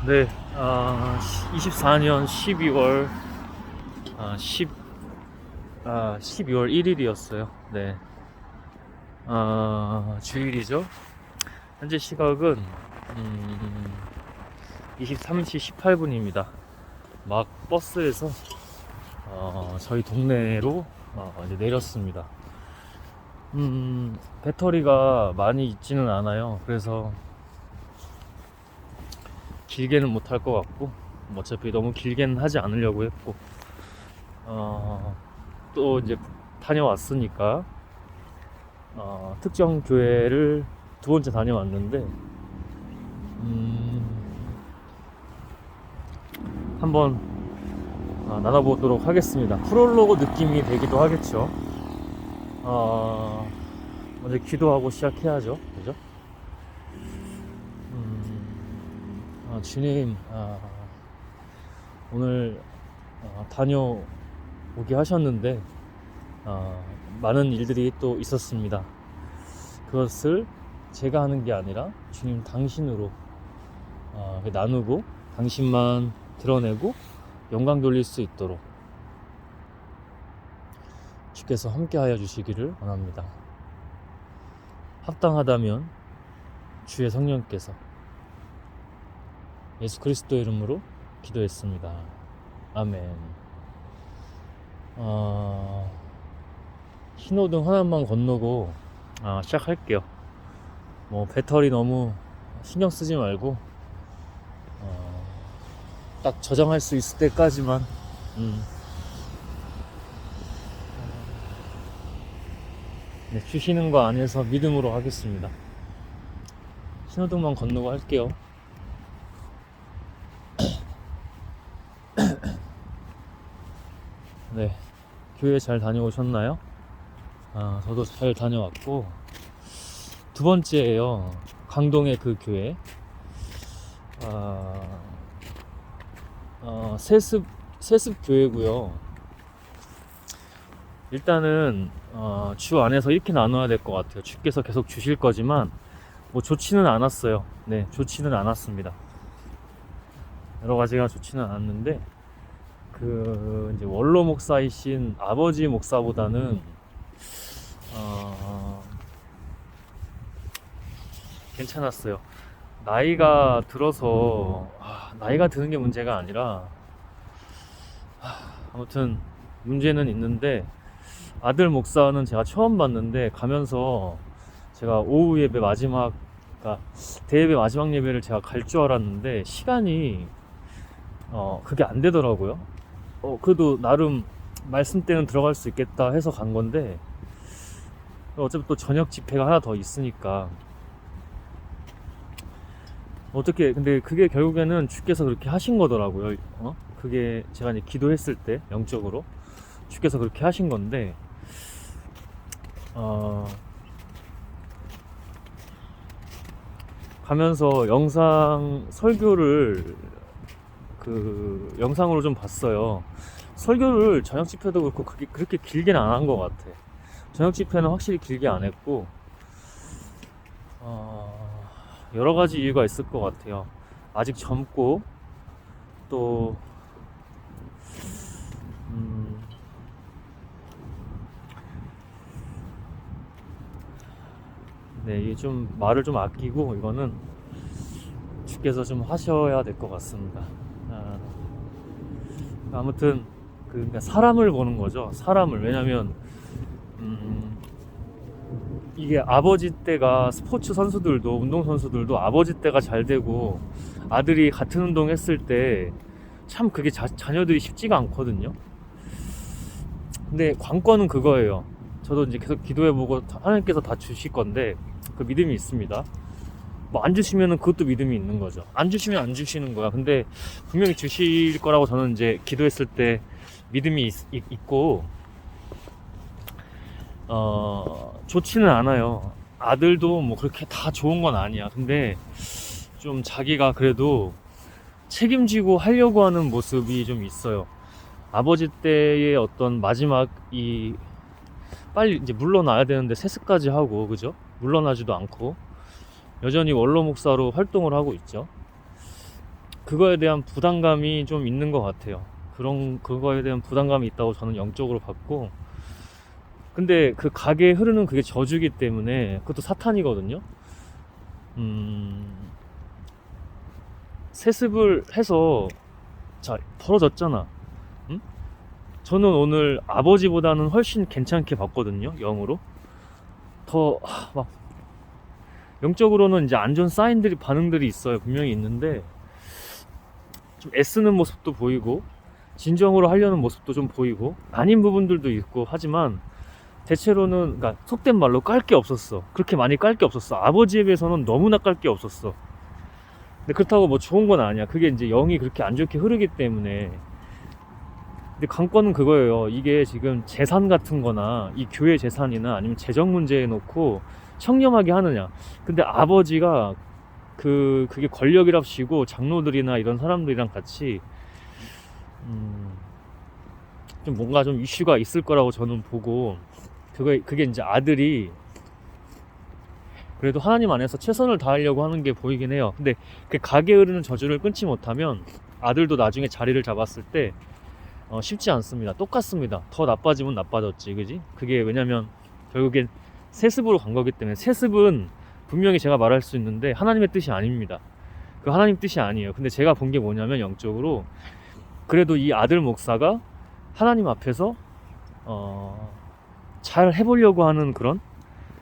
네, 24년 12월 12월 1일이었어요. 네, 주일이죠. 현재 시각은 23시 18분입니다. 막 버스에서 저희 동네로 이제 내렸습니다. 배터리가 많이 있지는 않아요. 그래서 길게는 못할 것 같고, 어차피 너무 길게는 하지 않으려고 했고, 또 이제 다녀왔으니까 특정 교회를 두 번째 다녀왔는데, 한번 나눠보도록 하겠습니다. 프롤로그 느낌이 되기도 하겠죠. 먼저 기도하고 시작해야죠, 그죠? 주님, 오늘 다녀오게 하셨는데 많은 일들이 또 있었습니다. 그것을 제가 하는 게 아니라 주님 당신으로 나누고 당신만 드러내고 영광 돌릴 수 있도록 주께서 함께하여 주시기를 원합니다. 합당하다면 주의 성령께서 예수 그리스도 이름으로 기도했습니다. 아멘. 신호등 하나만 건너고 시작할게요. 뭐 배터리 너무 신경 쓰지 말고 딱 저장할 수 있을 때까지만 네, 주시는 거 안에서 믿음으로 하겠습니다. 신호등만 건너고 할게요. 네, 교회 잘 다녀오셨나요? 저도 잘 다녀왔고, 두 번째예요. 강동의 그 교회. 세습 교회고요. 일단은 주 안에서 이렇게 나눠야 될 것 같아요. 주께서 계속 주실 거지만 뭐 좋지는 않았어요. 네, 좋지는 않았습니다. 여러 가지가 좋지는 않았는데 이제 원로 목사이신 아버지 목사보다는 괜찮았어요. 나이가 들어서 나이가 드는 게 문제가 아니라 아무튼 문제는 있는데, 아들 목사는 제가 처음 봤는데 가면서 제가 오후 예배 마지막, 그러니까 대예배 마지막 예배를 제가 갈 줄 알았는데 시간이 그게 안 되더라고요. 그래도 나름 말씀 때는 들어갈 수 있겠다 해서 간 건데, 어차피 또 저녁 집회가 하나 더 있으니까 어떻게, 근데 그게 결국에는 주께서 그렇게 하신 거더라고요. 그게 제가 이제 기도했을 때 영적으로 주께서 그렇게 하신 건데, 가면서 영상 설교를 영상으로 좀 봤어요. 설교를 저녁 집회도 그렇고 그렇게 길게는 안 한 것 같아. 저녁 집회는 확실히 길게 안 했고, 여러 가지 이유가 있을 것 같아요. 아직 젊고, 또 네, 이게 좀 말을 좀 아끼고 이거는 주께서 좀 하셔야 될 것 같습니다. 아무튼 그러니까 사람을 보는 거죠. 사람을. 왜냐면 이게 아버지 때가, 스포츠 선수들도 운동 선수들도 아버지 때가 잘 되고 아들이 같은 운동 했을 때 참 그게 자녀들이 쉽지가 않거든요. 근데 관건은 그거예요. 저도 이제 계속 기도해보고 하나님께서 다 주실 건데 그 믿음이 있습니다. 뭐 안 주시면은 그것도 믿음이 있는 거죠. 안 주시면 안 주시는 거야. 근데 분명히 주실 거라고 저는 이제 기도했을 때 믿음이 있고, 좋지는 않아요. 아들도 뭐 그렇게 다 좋은 건 아니야. 근데 좀 자기가 그래도 책임지고 하려고 하는 모습이 좀 있어요. 아버지 때의 어떤 마지막 빨리 이제 물러나야 되는데 세습까지 하고, 그죠? 물러나지도 않고 여전히 원로 목사로 활동을 하고 있죠. 그거에 대한 부담감이 좀 있는 것 같아요. 그거에 대한 부담감이 있다고 저는 영적으로 봤고, 근데 그 가게에 흐르는 그게 저주기 때문에 그것도 사탄이거든요. 세습을 해서 자 벌어졌잖아. 응? 저는 오늘 아버지보다는 훨씬 괜찮게 봤거든요. 영으로 더 막 영적으로는 이제 안 좋은 사인들이 반응들이 있어요. 분명히 있는데 좀 애쓰는 모습도 보이고 진정으로 하려는 모습도 좀 보이고 아닌 부분들도 있고 하지만 대체로는 그러니까 속된 말로 깔 게 없었어. 그렇게 많이 깔 게 없었어. 아버지에 비해서는 너무나 깔 게 없었어. 근데 그렇다고 뭐 좋은 건 아니야. 그게 이제 영이 그렇게 안 좋게 흐르기 때문에. 근데 관건은 그거예요. 이게 지금 재산 같은 거나 이 교회 재산이나 아니면 재정 문제에 놓고 청렴하게 하느냐. 근데 아버지가 그게 권력이랍시고 장로들이나 이런 사람들이랑 같이 좀 뭔가 좀 이슈가 있을 거라고 저는 보고, 그게 이제 아들이 그래도 하나님 안에서 최선을 다하려고 하는 게 보이긴 해요. 근데 그 가게에 흐르는 저주를 끊지 못하면 아들도 나중에 자리를 잡았을 때 쉽지 않습니다. 똑같습니다. 더 나빠지면 나빠졌지, 그지? 그게 왜냐면 결국엔 세습으로 간 거기 때문에. 세습은 분명히 제가 말할 수 있는데 하나님의 뜻이 아닙니다. 그 하나님 뜻이 아니에요. 근데 제가 본 게 뭐냐면 영적으로 그래도 이 아들 목사가 하나님 앞에서 잘 해보려고 하는 그런,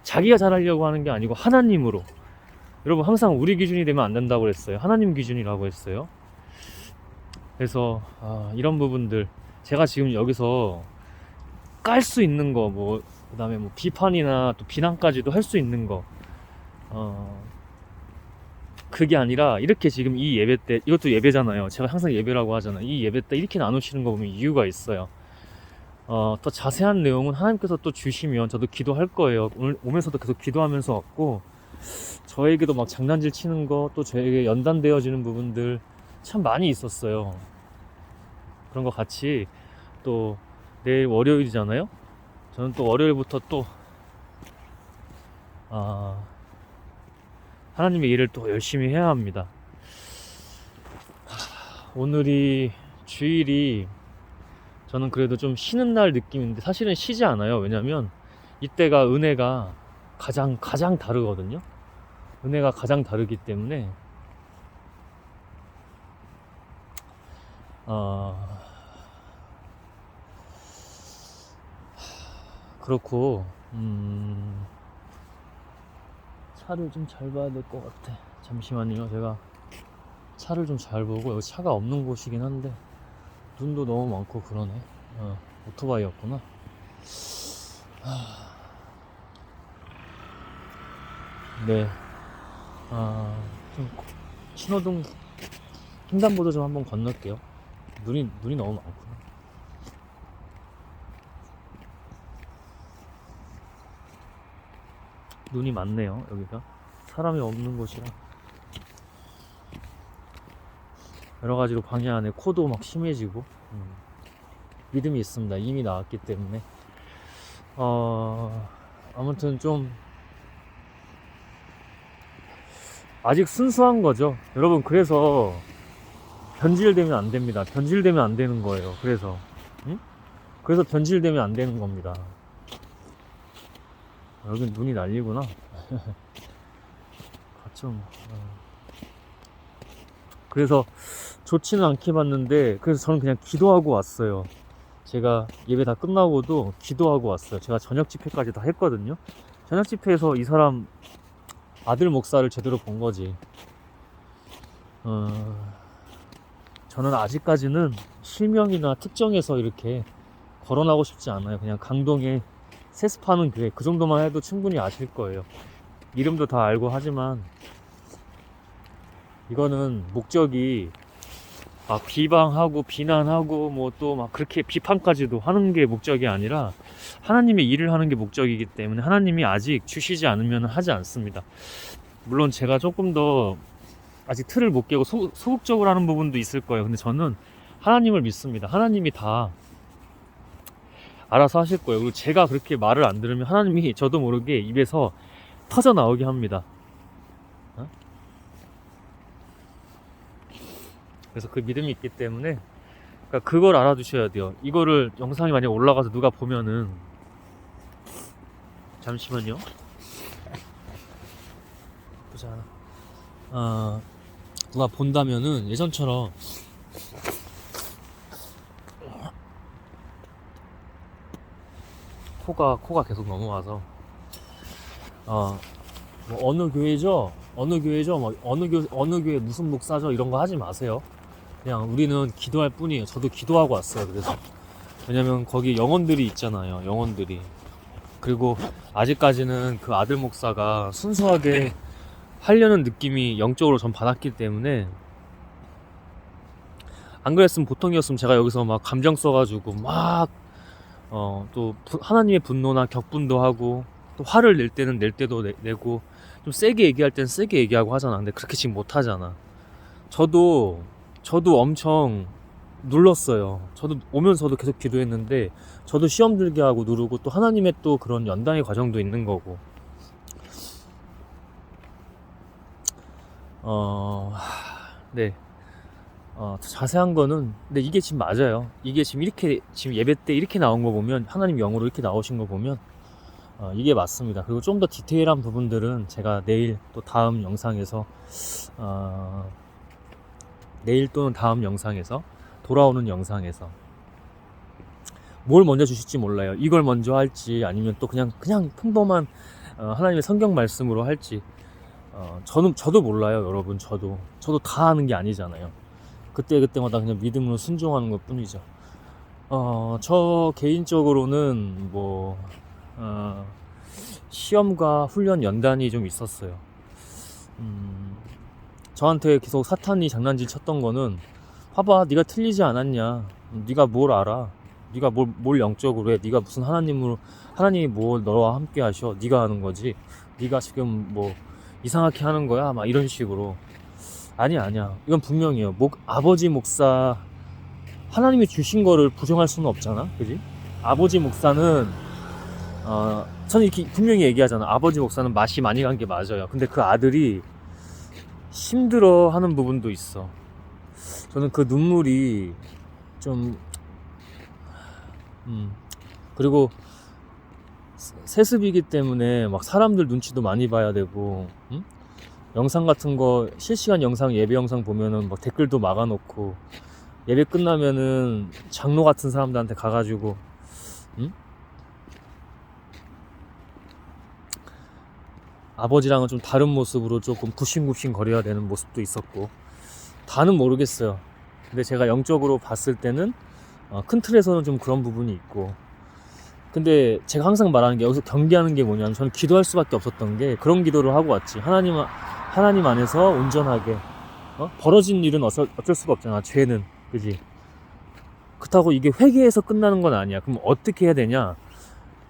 자기가 잘하려고 하는 게 아니고 하나님으로. 여러분 항상 우리 기준이 되면 안 된다고 그랬어요. 하나님 기준이라고 했어요. 그래서 이런 부분들 제가 지금 여기서 깔 수 있는 거, 뭐 그다음에 뭐 비판이나 또 비난까지도 할 수 있는 거, 그게 아니라 이렇게 지금 이 예배 때, 이것도 예배잖아요. 제가 항상 예배라고 하잖아요. 이 예배 때 이렇게 나누시는 거 보면 이유가 있어요. 더 자세한 내용은 하나님께서 또 주시면 저도 기도할 거예요. 오늘 오면서도 계속 기도하면서 왔고, 저에게도 막 장난질 치는 거, 또 저에게 연단되어지는 부분들 참 많이 있었어요. 그런 거 같이 또 내일 월요일이잖아요. 저는 또 월요일부터 또 하나님의 일을 또 열심히 해야 합니다. 오늘이 주일이 저는 그래도 좀 쉬는 날 느낌인데 사실은 쉬지 않아요. 왜냐면 이때가 은혜가 가장 다르거든요. 은혜가 가장 다르기 때문에 그렇고 차를 좀 잘 봐야 될 것 같아. 잠시만요. 제가 차를 좀 잘 보고, 여기 차가 없는 곳이긴 한데 눈도 너무 많고 그러네. 오토바이였구나. 네. 좀 신호등 횡단보도 좀 한번 건널게요. 눈이 너무 많구나. 눈이 많네요. 여기가 사람이 없는 곳이라 여러가지로 방해 안에 코도 막 심해지고 믿음이 있습니다. 이미 나왔기 때문에. 아무튼 좀 아직 순수한 거죠, 여러분. 그래서 변질되면 안 됩니다. 변질되면 안 되는 거예요. 그래서 변질되면 안 되는 겁니다. 여긴 눈이 날리구나. 좀 그래서 좋지는 않게 봤는데, 그래서 저는 그냥 기도하고 왔어요. 제가 예배 다 끝나고도 기도하고 왔어요. 제가 저녁 집회까지 다 했거든요. 저녁 집회에서 이 사람 아들 목사를 제대로 본 거지. 저는 아직까지는 실명이나 특정해서 이렇게 거론하고 싶지 않아요. 그냥 강동에 세습하는 교회, 그 정도만 해도 충분히 아실 거예요. 이름도 다 알고 하지만 이거는 목적이 막 비방하고 비난하고 뭐 또 막 그렇게 비판까지도 하는 게 목적이 아니라 하나님의 일을 하는 게 목적이기 때문에 하나님이 아직 주시지 않으면 하지 않습니다. 물론 제가 조금 더 아직 틀을 못 깨고 소극적으로 하는 부분도 있을 거예요. 근데 저는 하나님을 믿습니다. 하나님이 다 알아서 하실 거예요. 그리고 제가 그렇게 말을 안 들으면 하나님이 저도 모르게 입에서 터져 나오게 합니다. 그래서 그 믿음이 있기 때문에, 그러니까 그걸 알아두셔야 돼요. 이거를 영상이 만약 올라가서 누가 보면은, 잠시만요. 보자. 누가 본다면은 예전처럼 코가 계속 넘어와서 뭐 어느 교회죠? 뭐 어느 교회 무슨 목사죠? 이런 거 하지 마세요. 그냥 우리는 기도할 뿐이에요. 저도 기도하고 왔어요. 그래서 왜냐면 거기 영혼들이 있잖아요. 영혼들이. 그리고 아직까지는 그 아들 목사가 순수하게 하려는 느낌이 영적으로 전 받았기 때문에, 안 그랬으면 보통이었으면 제가 여기서 막 감정 써가지고 막 또 하나님의 분노나 격분도 하고, 또 화를 낼 때는 낼 때도 내고, 좀 세게 얘기할 때는 세게 얘기하고 하잖아. 근데 그렇게 지금 못 하잖아. 저도 엄청 눌렀어요. 저도 오면서도 계속 기도했는데, 저도 시험 들게 하고 누르고, 또 하나님의 또 그런 연단의 과정도 있는 거고. 네. 자세한 거는, 근데 이게 지금 맞아요. 이게 지금 이렇게, 지금 예배 때 이렇게 나온 거 보면, 하나님 영으로 이렇게 나오신 거 보면, 이게 맞습니다. 그리고 좀 더 디테일한 부분들은 제가 내일 또 다음 영상에서, 내일 또는 다음 영상에서, 돌아오는 영상에서, 뭘 먼저 주실지 몰라요. 이걸 먼저 할지, 아니면 또 그냥 평범한, 하나님의 성경 말씀으로 할지, 저도 몰라요, 여러분. 저도 다 하는 게 아니잖아요. 그때마다 그냥 믿음으로 순종하는 것 뿐이죠. 저 개인적으로는 시험과 훈련 연단이 좀 있었어요. 저한테 계속 사탄이 장난질 쳤던 거는, 봐봐, 네가 틀리지 않았냐, 네가 뭘 알아, 네가 뭘 영적으로 해, 네가 무슨 하나님이 뭐 너와 함께 하셔, 네가 하는 거지, 네가 지금 뭐 이상하게 하는 거야, 막 이런 식으로. 아니야. 이건 분명해요. 아버지 목사, 하나님이 주신 거를 부정할 수는 없잖아. 그지? 아버지 목사는, 저는 이렇게 분명히 얘기하잖아. 아버지 목사는 맛이 많이 간 게 맞아요. 근데 그 아들이 힘들어 하는 부분도 있어. 저는 그 눈물이 좀, 그리고 세습이기 때문에 막 사람들 눈치도 많이 봐야 되고, 영상 같은 거, 실시간 영상, 예배 영상 보면은 막 댓글도 막아놓고, 예배 끝나면은 장로 같은 사람들한테 가가지고, 아버지랑은 좀 다른 모습으로 조금 굽신굽신 거려야 되는 모습도 있었고, 다는 모르겠어요. 근데 제가 영적으로 봤을 때는, 큰 틀에서는 좀 그런 부분이 있고, 근데 제가 항상 말하는 게, 여기서 경계하는 게 뭐냐면, 저는 기도할 수밖에 없었던 게, 그런 기도를 하고 왔지. 하나님 안에서 온전하게, 벌어진 일은 어쩔 수가 없잖아, 죄는. 그지? 그렇다고 이게 회개해서 끝나는 건 아니야. 그럼 어떻게 해야 되냐?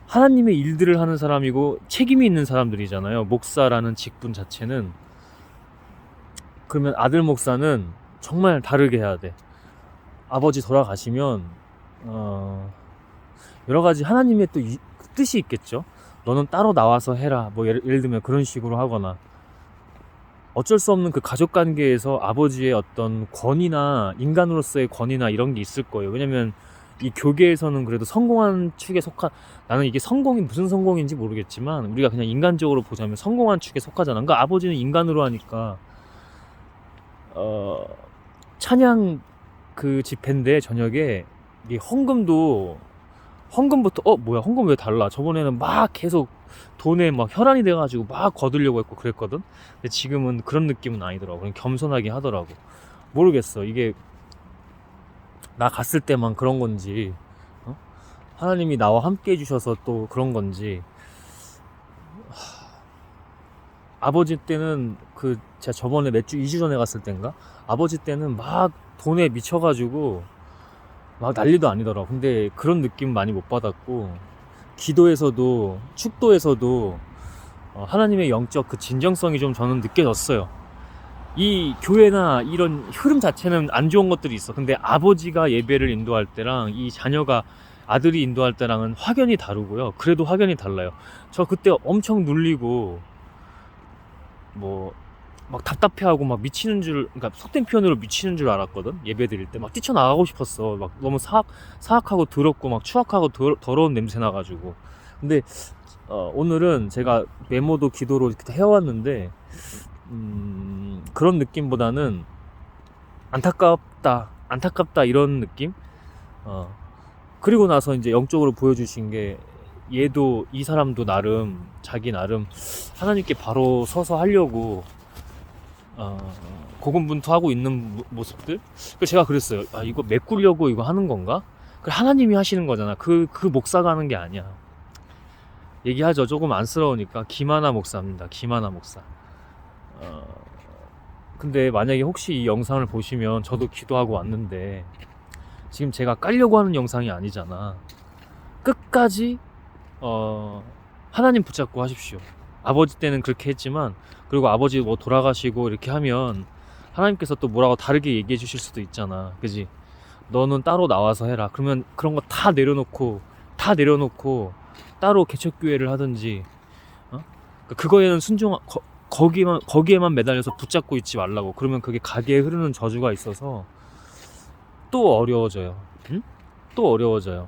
하나님의 일들을 하는 사람이고 책임이 있는 사람들이잖아요. 목사라는 직분 자체는. 그러면 아들 목사는 정말 다르게 해야 돼. 아버지 돌아가시면 여러 가지 하나님의 또 뜻이 있겠죠. 너는 따로 나와서 해라, 뭐 예를 들면 그런 식으로 하거나, 어쩔 수 없는 그 가족 관계에서 아버지의 어떤 권위나, 인간으로서의 권위나 이런 게 있을 거예요. 왜냐면 이 교계에서는 그래도 성공한 축에 나는 이게 성공이 무슨 성공인지 모르겠지만, 우리가 그냥 인간적으로 보자면 성공한 축에 속하잖아. 그러니까 아버지는 인간으로 하니까, 찬양 그 집회인데 저녁에 이 헌금부터 뭐야, 헌금 왜 달라? 저번에는 막 계속 돈에 막 혈안이 돼가지고 막 거두려고 했고 그랬거든. 근데 지금은 그런 느낌은 아니더라고. 그냥 겸손하게 하더라고. 모르겠어, 이게 나 갔을 때만 그런 건지, 하나님이 나와 함께 해주셔서 또 그런 건지. 아버지 때는 제가 저번에 몇 주, 2주 전에 갔을 땐가? 아버지 때는 막 돈에 미쳐가지고 막 난리도 아니더라고. 근데 그런 느낌 많이 못 받았고, 기도에서도, 축도에서도 하나님의 영적 그 진정성이 좀 저는 느껴졌어요. 이 교회나 이런 흐름 자체는 안 좋은 것들이 있어. 근데 아버지가 예배를 인도할 때랑 이 아들이 인도할 때랑은 확연히 다르고요. 그래도 확연히 달라요. 저 그때 엄청 눌리고, 막 답답해하고 막 미치는 줄, 그러니까 속된 표현으로 미치는 줄 알았거든. 예배 드릴 때 막 뛰쳐나가고 싶었어. 막 너무 사악하고 더럽고 막 추악하고 더러운 냄새 나가지고. 근데 오늘은 제가 메모도 기도로 이렇게 해왔는데 그런 느낌보다는 안타깝다 이런 느낌. 그리고 나서 이제 영적으로 보여주신 게, 얘도, 이 사람도 나름 자기 나름 하나님께 바로 서서 하려고 고군분투하고 있는 모습들. 그래서 제가 그랬어요. 이거 메꾸려고 이거 하는 건가? 그 하나님이 하시는 거잖아. 그 목사가 하는 게 아니야. 얘기하죠. 조금 안쓰러우니까. 김하나 목사입니다. 김하나 목사. 근데 만약에 혹시 이 영상을 보시면, 저도 기도하고 왔는데 지금 제가 깔려고 하는 영상이 아니잖아. 끝까지 하나님 붙잡고 하십시오. 아버지 때는 그렇게 했지만, 그리고 아버지 뭐 돌아가시고 이렇게 하면 하나님께서 또 뭐라고 다르게 얘기해 주실 수도 있잖아. 그지? 너는 따로 나와서 해라. 그러면 그런 거 다 내려놓고 따로 개척교회를 하든지, 그거에는 거기에만 매달려서 붙잡고 있지 말라고. 그러면 그게 가게에 흐르는 저주가 있어서 또 어려워져요. 응? 또 어려워져요.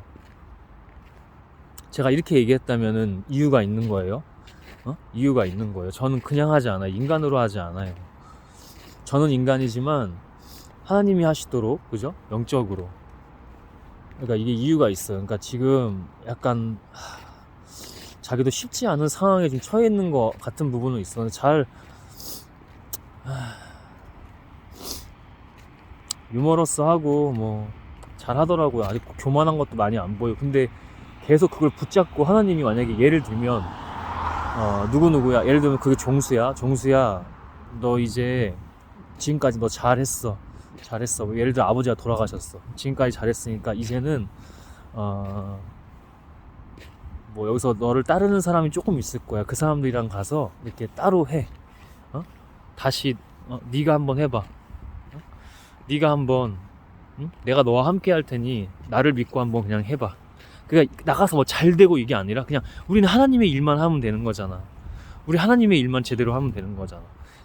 제가 이렇게 얘기했다면은 이유가 있는 거예요. 이유가 있는 거예요. 저는 그냥 하지 않아요. 인간으로 하지 않아요. 저는 인간이지만 하나님이 하시도록, 그죠? 영적으로. 그러니까 이게 이유가 있어요. 그러니까 지금 약간 자기도 쉽지 않은 상황에 좀 처해 있는 것 같은 부분은 있었는데, 유머러스하고 뭐 잘 하더라고요. 아직 교만한 것도 많이 안 보여. 근데 계속 그걸 붙잡고, 하나님이 만약에 예를 들면 누구누구야, 예를 들면 그게 종수야, 너 이제 지금까지 너 잘했어. 뭐 예를 들어 아버지가 돌아가셨어. 지금까지 잘했으니까 이제는 뭐 여기서 너를 따르는 사람이 조금 있을 거야. 그 사람들이랑 가서 이렇게 따로 해. 다시 네가 한번 해봐. 네가 한번, 내가 너와 함께 할 테니 나를 믿고 한번 그냥 해봐. 그러니까 나가서 뭐 잘 되고 이게 아니라, 그냥 우리는 하나님의 일만 하면 되는 거잖아. 우리 하나님의 일만 제대로 하면 되는 거잖아.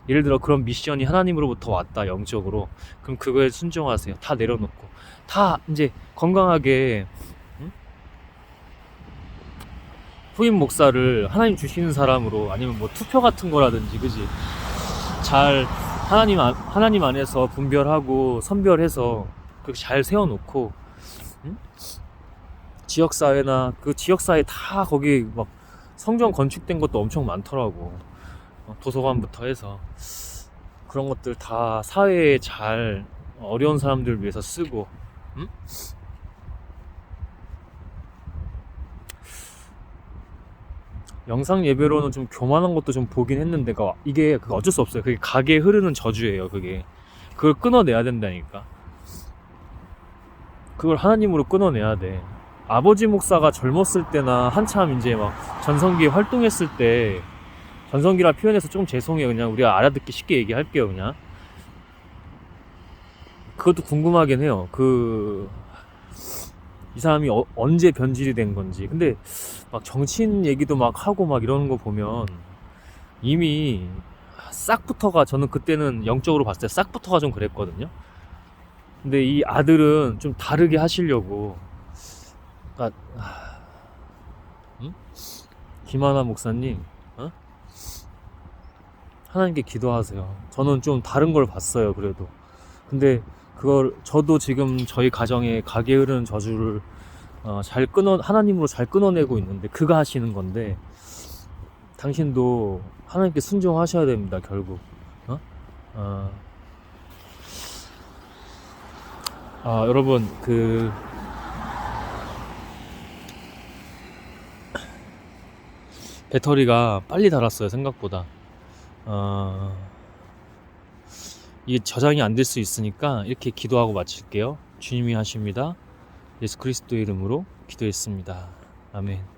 예를 들어 그런 미션이 하나님으로부터 왔다, 영적으로. 그럼 그거에 순종하세요. 다 내려놓고 다 이제 건강하게, 후임 목사를 하나님 주시는 사람으로, 아니면 뭐 투표 같은 거라든지, 그지? 잘 하나님 안에서 분별하고 선별해서 그렇게 잘 세워놓고, 지역사회나 그 지역사회 다 거기 막 성전 건축된 것도 엄청 많더라고. 도서관부터 해서 그런 것들 다 사회에 잘, 어려운 사람들을 위해서 쓰고. 영상 예배로는 좀 교만한 것도 좀 보긴 했는데, 이게 어쩔 수 없어요. 그게 가게에 흐르는 저주예요. 그걸 끊어내야 된다니까. 그걸 하나님으로 끊어내야 돼. 아버지 목사가 젊었을 때나 한참 이제 막 전성기에 활동했을 때, 전성기라 표현해서 조금 죄송해요. 그냥 우리가 알아듣기 쉽게 얘기할게요. 그냥 그것도 궁금하긴 해요. 이 사람이 언제 변질이 된 건지. 근데 막 정치인 얘기도 막 하고 막 이러는 거 보면 이미 싹부터가, 저는 그때는 영적으로 봤을 때 싹부터가 좀 그랬거든요. 근데 이 아들은 좀 다르게 하시려고. 그러니까 김하나 목사님, 하나님께 기도하세요. 저는 좀 다른 걸 봤어요. 그래도. 근데 저도 지금 저희 가정에 가게 흐르는 저주를 하나님으로 잘 끊어내고 있는데, 그가 하시는 건데, 당신도 하나님께 순종하셔야 됩니다. 결국. 여러분, 배터리가 빨리 닳았어요. 생각보다. 이게 저장이 안 될 수 있으니까 이렇게 기도하고 마칠게요. 주님이 하십니다. 예수 그리스도의 이름으로 기도했습니다. 아멘.